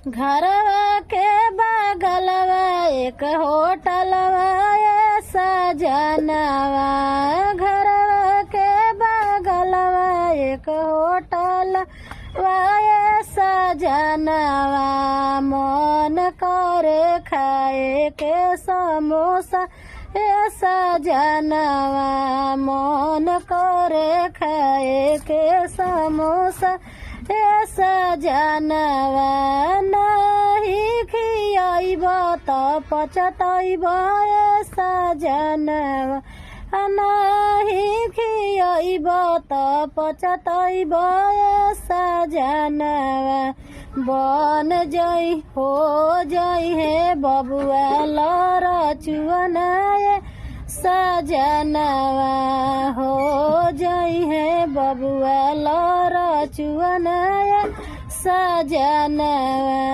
घरवा के बगलवा एक होटलवा ये सजनवा। घरवा के बगलवा एक होटलवा ये सजनवा। मन करे खाए के समोसा ये सजनवा। मन करे खाए के समोसा ये सजनवा। नहीं खियाइब त पचतइब ये सजनवा। नहीं खियाइब त पचतइब ये सजनवा। बन जई हो जई है बबुआ लरचुअन ये सजनवा। हो जई है बबुआ लरचुअन ये सजनवा।